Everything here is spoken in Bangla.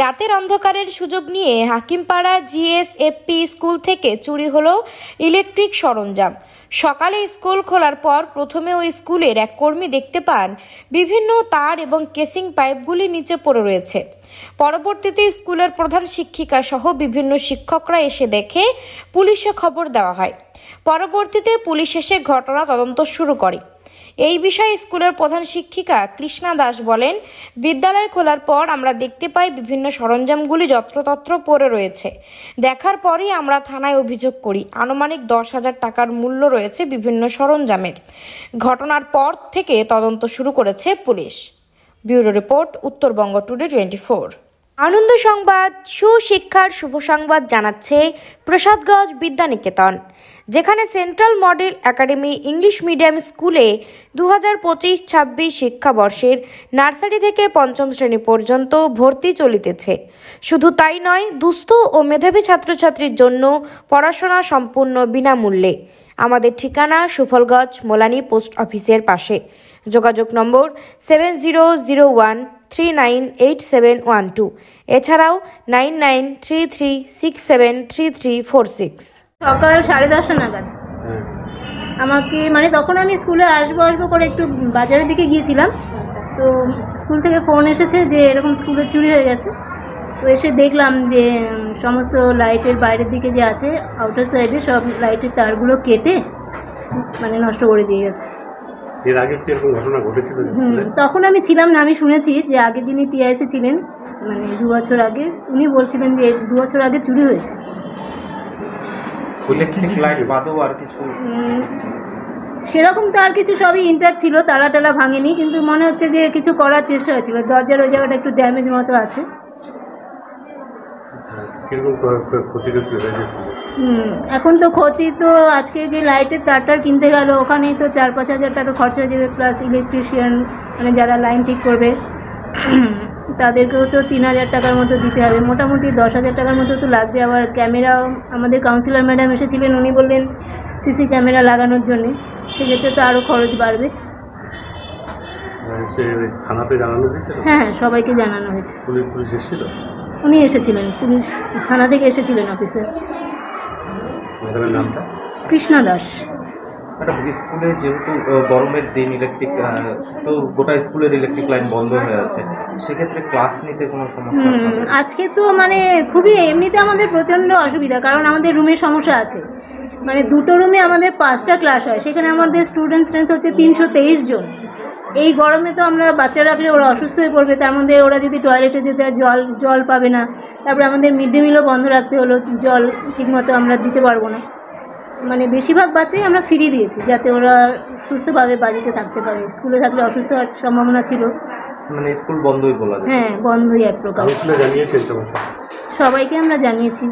রাতের অন্ধকারের সুযোগ নিয়ে হাকিমপাড়া জিএসএফপি স্কুল থেকে চুরি হলো ইলেকট্রিক সরঞ্জাম। সকালে স্কুল খোলার পর প্রথমে ওই স্কুলের এক কর্মী দেখতে পান বিভিন্ন তার এবং কেসিং পাইপগুলি নিচে পড়ে রয়েছে। পরবর্তীতে স্কুলের প্রধান শিক্ষিকা সহ বিভিন্ন শিক্ষকরা এসে দেখে পুলিশে খবর দেওয়া হয়। পরবর্তীতে পুলিশ এসে ঘটনা তদন্ত শুরু করে। এই বিষয়ে স্কুলের প্রধান শিক্ষিকা কৃষ্ণা দাস বলেন, বিদ্যালয় খোলার পর আমরা দেখতে পাই বিভিন্ন সরঞ্জামগুলি যত্রতত্র পড়ে রয়েছে। দেখার পরেই আমরা থানায় অভিযোগ করি। আনুমানিক 10,000 টাকার মূল্য রয়েছে বিভিন্ন সরঞ্জামের। ঘটনার পর থেকে তদন্ত শুরু করেছে police. Bureau report, Uttarbanga today 24। আনন্দ সংবাদ, সুশিক্ষার শুভ সংবাদ জানাচ্ছে প্রসাদগঞ্জ বিদ্যানিকেতন, যেখানে central model academy English medium স্কুলে 2025-26 শিক্ষাবর্ষের নার্সারি থেকে পঞ্চম শ্রেণী পর্যন্ত ভর্তি চলিতেছে। শুধু তাই নয়, দুস্থ ও মেধাবী ছাত্রছাত্রীর জন্য পড়াশোনা সম্পূর্ণ বিনামূল্যে। আমাদের ঠিকানা সুফলগঞ্জ মোলানি পোস্ট অফিসের পাশে। যোগাযোগ নম্বর 7001398712, এছাড়াও 9933673346। সকাল 10:30 নাগাদ আমাকে তখন আমি স্কুলে আসবো করে একটু বাজারের দিকে গিয়েছিলাম। তো স্কুল থেকে ফোন এসেছে যে এরকম স্কুলে চুরি হয়ে গেছে। তো এসে দেখলাম যে সমস্ত লাইটের বাইরের দিকে যে আছে আউটার সাইডে সব লাইটের তারগুলো কেটে নষ্ট করে দিয়ে গেছে। এর আগে কি এরকম ঘটনা ঘটেছিল? তখন আমি ছিলাম না, আমি শুনেছি যে আগে যিনি টিআইসি ছিলেন 2 বছর আগে, উনি বলছিলেন যে 2 বছর আগে চুরি হয়েছে। সেরকম তো আর কিছু, সবই ইন্টার ছিল, তালা টালা ভাঙেনি, কিন্তু মনে হচ্ছে যে কিছু করার চেষ্টা হয়েছিল। দরজার ওই জায়গাটা একটু ড্যামেজ মতো আছে। এখন তো ক্ষতি তো আজকে যে লাইটের তারটার কিনতে গেল ওখানেই তো 4-5 হাজার টাকা খরচা হয়ে যাবে, প্লাস ইলেকট্রিশিয়ান যারা লাইন ঠিক করবে তাদেরকেও তো 3,000 টাকার মতো দিতে হবে। মোটামুটি 10,000 টাকার মতো তো লাগবে। আবার ক্যামেরাও আমাদের কাউন্সিলর ম্যাডাম এসেছিলেন, উনি বললেন সিসি ক্যামেরা লাগানোর জন্যে, সেক্ষেত্রে তো আরও খরচ বাড়বে। হ্যাঁ, সবাইকে জানানো হয়েছে। উনি এসেছিলেন, পুলিশ থানা থেকে এসেছিলেন অফিসার। কৃষ্ণা দাস। স্কুলে যেহেতু গরমের দিন, ইলেকট্রিক তো গোটা স্কুলের ইলেকট্রিক লাইন বন্ধ হয়ে আছে, সেক্ষেত্রে ক্লাস নিতে কোনো সমস্যা? আজকে তো খুবই এমনিতে আমাদের প্রচণ্ড অসুবিধা, কারণ আমাদের রুমের সমস্যা আছে। 2টো রুমে আমাদের 5টা ক্লাস হয়, সেখানে আমাদের স্টুডেন্ট স্ট্রেংথ হচ্ছে 323 জন। এই গরমে তো আমরা বাচ্চা রাখলে ওরা অসুস্থ হয়ে পড়বে, তার মধ্যে ওরা যদি টয়লেটে যেতে জল পাবে না। তারপরে আমাদের মিড ডে মিলও বন্ধ রাখতে হলো, জল ঠিকমতো আমরা দিতে পারবো না। বেশিরভাগ বাচ্চাই আমরা ফিরিয়ে দিয়েছি যাতে ওরা সুস্থভাবে বাড়িতে থাকতে পারে। স্কুলে থাকলে অসুস্থ হওয়ার সম্ভাবনা ছিল। স্কুল বন্ধই বলা যায়? হ্যাঁ, বন্ধই এক প্রকার। সবাইকে আমরা জানিয়েছি।